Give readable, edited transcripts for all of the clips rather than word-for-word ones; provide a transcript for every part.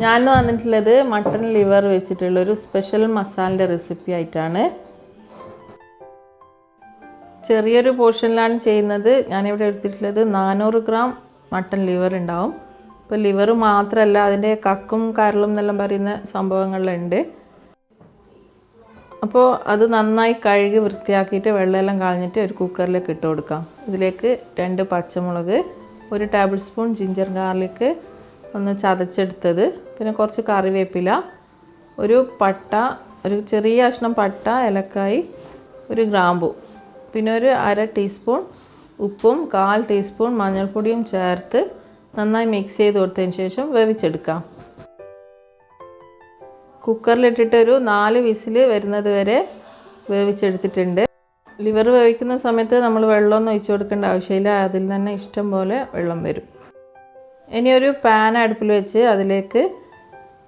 ഞാൻ വന്നിട്ടുള്ളത് mutton liver വെച്ചിട്ടുള്ള ഒരു സ്പെഷ്യൽ മസാലയുടെ റെസിപ്പി ആയിട്ടാണ്. ചെറിയൊരു പോർഷനിലാണ് ചെയ്യുന്നത്. ഞാനിവിടെ എടുത്തിട്ടുള്ളത് 400 ഗ്രാം മട്ടൺ ലിവർ ഉണ്ടാവും. ഇപ്പോൾ ലിവർ മാത്രമല്ല, അതിൻ്റെ കക്കും കരളും എന്നെല്ലാം പറയുന്ന സംഭവങ്ങളുണ്ട്. അപ്പോൾ അത് നന്നായി കഴുകി വൃത്തിയാക്കിയിട്ട് വെള്ളമെല്ലാം കളഞ്ഞിട്ട് ഒരു കുക്കറിലേക്ക് ഇട്ട് കൊടുക്കാം. ഇതിലേക്ക് 2 പച്ചമുളക്, 1 ടേബിൾ സ്പൂൺ ജിഞ്ചർ ഗാർലിക് ഒന്ന് ചതച്ചെടുത്തത്, പിന്നെ കുറച്ച് കറിവേപ്പില, ഒരു പട്ട, ഒരു ചെറിയ കഷ്ണം പട്ട, ഏലക്കായി, ഒരു ഗ്രാമ്പു, പിന്നെ ഒരു 1/2 ടീസ്പൂൺ ഉപ്പും 1/4 ടീസ്പൂൺ മഞ്ഞൾപ്പൊടിയും ചേർത്ത് നന്നായി മിക്സ് ചെയ്ത് കൊടുത്തതിന് ശേഷം വേവിച്ചെടുക്കാം. കുക്കറിലിട്ടിട്ട് ഒരു 4 വിസിൽ വരുന്നത് വരെ വേവിച്ചെടുത്തിട്ടുണ്ട്. ലിവർ വേവിക്കുന്ന സമയത്ത് നമ്മൾ വെള്ളമൊന്നും ഒഴിച്ചു കൊടുക്കേണ്ട ആവശ്യമില്ല, അതിൽ തന്നെ ഇഷ്ടം പോലെ വെള്ളം വരും. ഇനി ഒരു പാൻ അടുപ്പിൽ വെച്ച് അതിലേക്ക്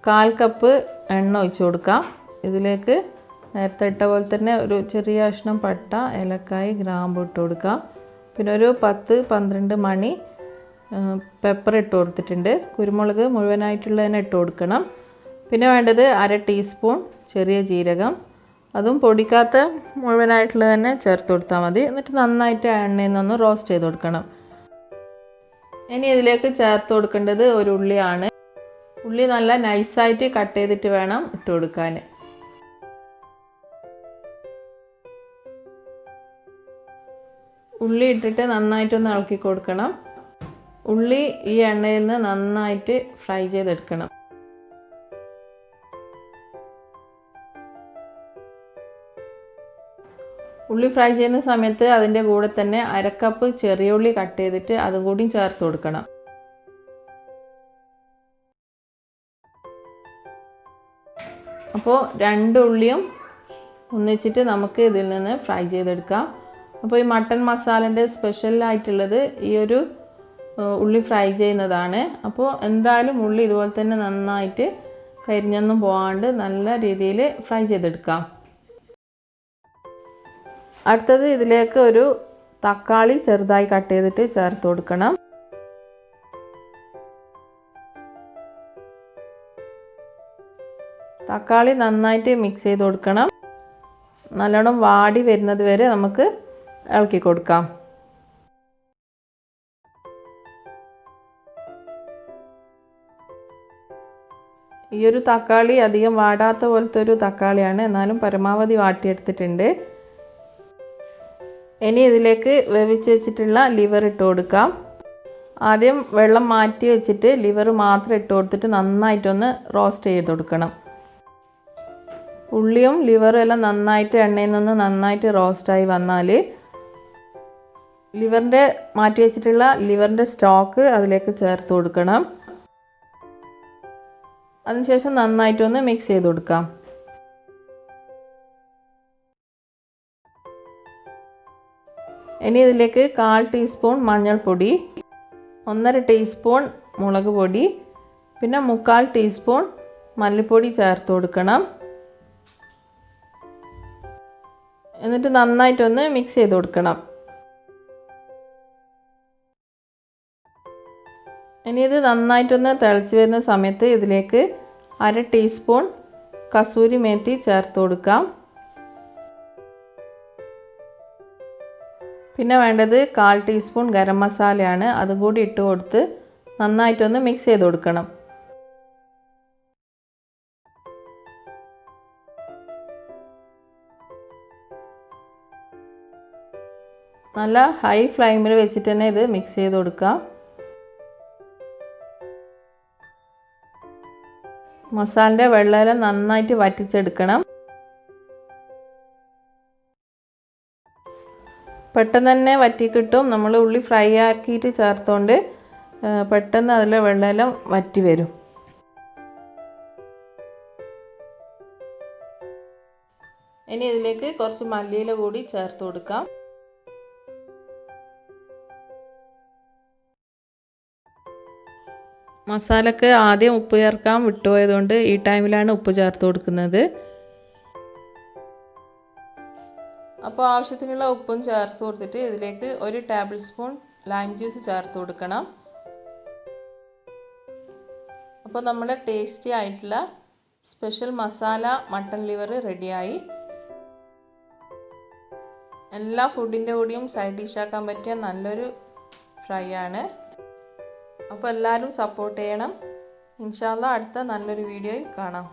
1/4 കപ്പ് എണ്ണ ഒഴിച്ചു കൊടുക്കാം. ഇതിലേക്ക് നേരത്തെ ഇട്ട പോലെ തന്നെ ഒരു ചെറിയ കഷ്ണം പട്ട, ഏലക്കായി, ഗ്രാമ്പു ഇട്ട് കൊടുക്കാം. പിന്നെ ഒരു 10-12 മണി പെപ്പർ ഇട്ട് കൊടുത്തിട്ടുണ്ട്. കുരുമുളക് മുഴുവനായിട്ടുള്ളതിനെ ഇട്ട് കൊടുക്കണം. പിന്നെ വേണ്ടത് 1/2 ടീസ്പൂൺ ചെറിയ ജീരകം, അതും പൊടിക്കാത്ത മുഴുവനായിട്ടുള്ളത് തന്നെ ചേർത്ത് കൊടുത്താൽ മതി. എന്നിട്ട് നന്നായിട്ട് എണ്ണയിൽ നിന്നൊന്ന് റോസ്റ്റ് ചെയ്ത് കൊടുക്കണം. ഇനി ഇതിലേക്ക് ചേർത്ത് കൊടുക്കേണ്ടത് ഒരു ഉള്ളിയാണ്. ഉള്ളി നല്ല നൈസായിട്ട് കട്ട് ചെയ്തിട്ട് വേണം ഇട്ട് കൊടുക്കാൻ. ഉള്ളി ഇട്ടിട്ട് നന്നായിട്ടൊന്ന് ഇളക്കി കൊടുക്കണം. ഉള്ളി ഈ എണ്ണയിൽ നിന്ന് നന്നായിട്ട് ഫ്രൈ ചെയ്തെടുക്കണം. ഉള്ളി ഫ്രൈ ചെയ്യുന്ന സമയത്ത് അതിൻ്റെ കൂടെ തന്നെ 1/2 കപ്പ് ചെറിയ ഉള്ളി കട്ട് ചെയ്തിട്ട് അതും കൂടി ചേർത്ത് കൊടുക്കണം. അപ്പോൾ 2 ഉള്ളിയും ഒന്നിച്ചിട്ട് നമുക്ക് ഇതിൽ നിന്ന് ഫ്രൈ ചെയ്തെടുക്കാം. അപ്പോൾ ഈ മട്ടൺ മസാലൻ്റെ സ്പെഷ്യലായിട്ടുള്ളത് ഈ ഒരു ഉള്ളി ഫ്രൈ ചെയ്യുന്നതാണ്. അപ്പോൾ എന്തായാലും ഉള്ളി ഇതുപോലെ തന്നെ നന്നായിട്ട് കരിഞ്ഞൊന്നും പോകാണ്ട് നല്ല രീതിയിൽ ഫ്രൈ ചെയ്തെടുക്കാം. അടുത്തത് ഇതിലേക്ക് ഒരു തക്കാളി ചെറുതായി കട്ട് ചെയ്തിട്ട് ചേർത്ത് കൊടുക്കണം. തക്കാളി നന്നായിട്ട് മിക്സ് ചെയ്ത് കൊടുക്കണം. നല്ലോണം വാടി വരുന്നത് വരെ നമുക്ക് ഇളക്കി കൊടുക്കാം. ഈ ഒരു തക്കാളി അധികം വാടാത്ത പോലത്തെ ഒരു തക്കാളിയാണ്, എന്നാലും പരമാവധി വാട്ടിയെടുത്തിട്ടുണ്ട്. ഇനി ഇതിലേക്ക് വേവിച്ച് വെച്ചിട്ടുള്ള ലിവർ ഇട്ട് കൊടുക്കാം. ആദ്യം വെള്ളം മാറ്റി വെച്ചിട്ട് ലിവർ മാത്രം ഇട്ട് കൊടുത്തിട്ട് നന്നായിട്ടൊന്ന് റോസ്റ്റ് ചെയ്ത് കൊടുക്കണം. ഉള്ളിയും ലിവറും എല്ലാം നന്നായിട്ട് എണ്ണയിൽ നിന്ന് നന്നായിട്ട് റോസ്റ്റായി വന്നാൽ മാറ്റി വെച്ചിട്ടുള്ള ലിവറിൻ്റെ സ്റ്റോക്ക് അതിലേക്ക് ചേർത്ത് കൊടുക്കണം. അതിനുശേഷം നന്നായിട്ടൊന്ന് മിക്സ് ചെയ്ത് കൊടുക്കാം. ഇനി ഇതിലേക്ക് 1/4 ടീസ്പൂൺ മഞ്ഞൾപ്പൊടി, 1/2 ടീസ്പൂൺ മുളക് പൊടി, പിന്നെ 3/4 ടീസ്പൂൺ മല്ലിപ്പൊടി ചേർത്ത് കൊടുക്കണം. എന്നിട്ട് നന്നായിട്ടൊന്ന് മിക്സ് ചെയ്ത് കൊടുക്കണം. ഇനി ഇത് നന്നായിട്ടൊന്ന് തിളച്ച് വരുന്ന സമയത്ത് ഇതിലേക്ക് 1/2 ടീസ്പൂൺ കസൂരി മേത്തി ചേർത്ത് കൊടുക്കാം. പിന്നെ വേണ്ടത് 1/4 ടീസ്പൂൺ ഗരം മസാലയാണ്. അതും കൂടി ഇട്ട് കൊടുത്ത് നന്നായിട്ടൊന്ന് മിക്സ് ചെയ്ത് കൊടുക്കണം. നല്ല ഹൈ ഫ്ലെയിമിൽ വെച്ചിട്ട് തന്നെ ഇത് മിക്സ് ചെയ്ത് കൊടുക്കാം. മസാലൻ്റെ വെള്ളമെല്ലാം നന്നായിട്ട് വറ്റിച്ചെടുക്കണം. പെട്ടെന്ന് തന്നെ വറ്റി കിട്ടും. നമ്മൾ ഉള്ളി ഫ്രൈ ആക്കിയിട്ട് ചേർത്തുകൊണ്ട് പെട്ടെന്ന് അതിലെ വെള്ളമെല്ലാം വറ്റി വരും. ഇനി ഇതിലേക്ക് കുറച്ച് മല്ലിയില കൂടി ചേർത്ത് കൊടുക്കാം. മസാലക്ക് ആദ്യം ഉപ്പ് ചേർക്കാൻ വിട്ടുപോയതുകൊണ്ട് ഈ ടൈമിലാണ് ഉപ്പ് ചേർത്ത് കൊടുക്കുന്നത്. അപ്പോൾ ആവശ്യത്തിനുള്ള ഉപ്പും ചേർത്ത് കൊടുത്തിട്ട് ഇതിലേക്ക് 1 ടേബിൾ സ്പൂൺ ലൈം ജ്യൂസ് ചേർത്ത് കൊടുക്കണം. അപ്പോൾ നമ്മുടെ ടേസ്റ്റി ആയിട്ടുള്ള സ്പെഷ്യൽ മസാല മട്ടൺ ലിവർ റെഡിയായി. എല്ലാ ഫുഡിൻ്റെ കൂടെയും സൈഡ് ഡിഷാക്കാൻ പറ്റിയ നല്ലൊരു ഫ്രൈ ആണ്. അപ്പോൾ എല്ലാവരും സപ്പോർട്ട് ചെയ്യണം. ഇൻഷാ അല്ലാഹ് അടുത്ത നല്ലൊരു വീഡിയോയിൽ കാണാം.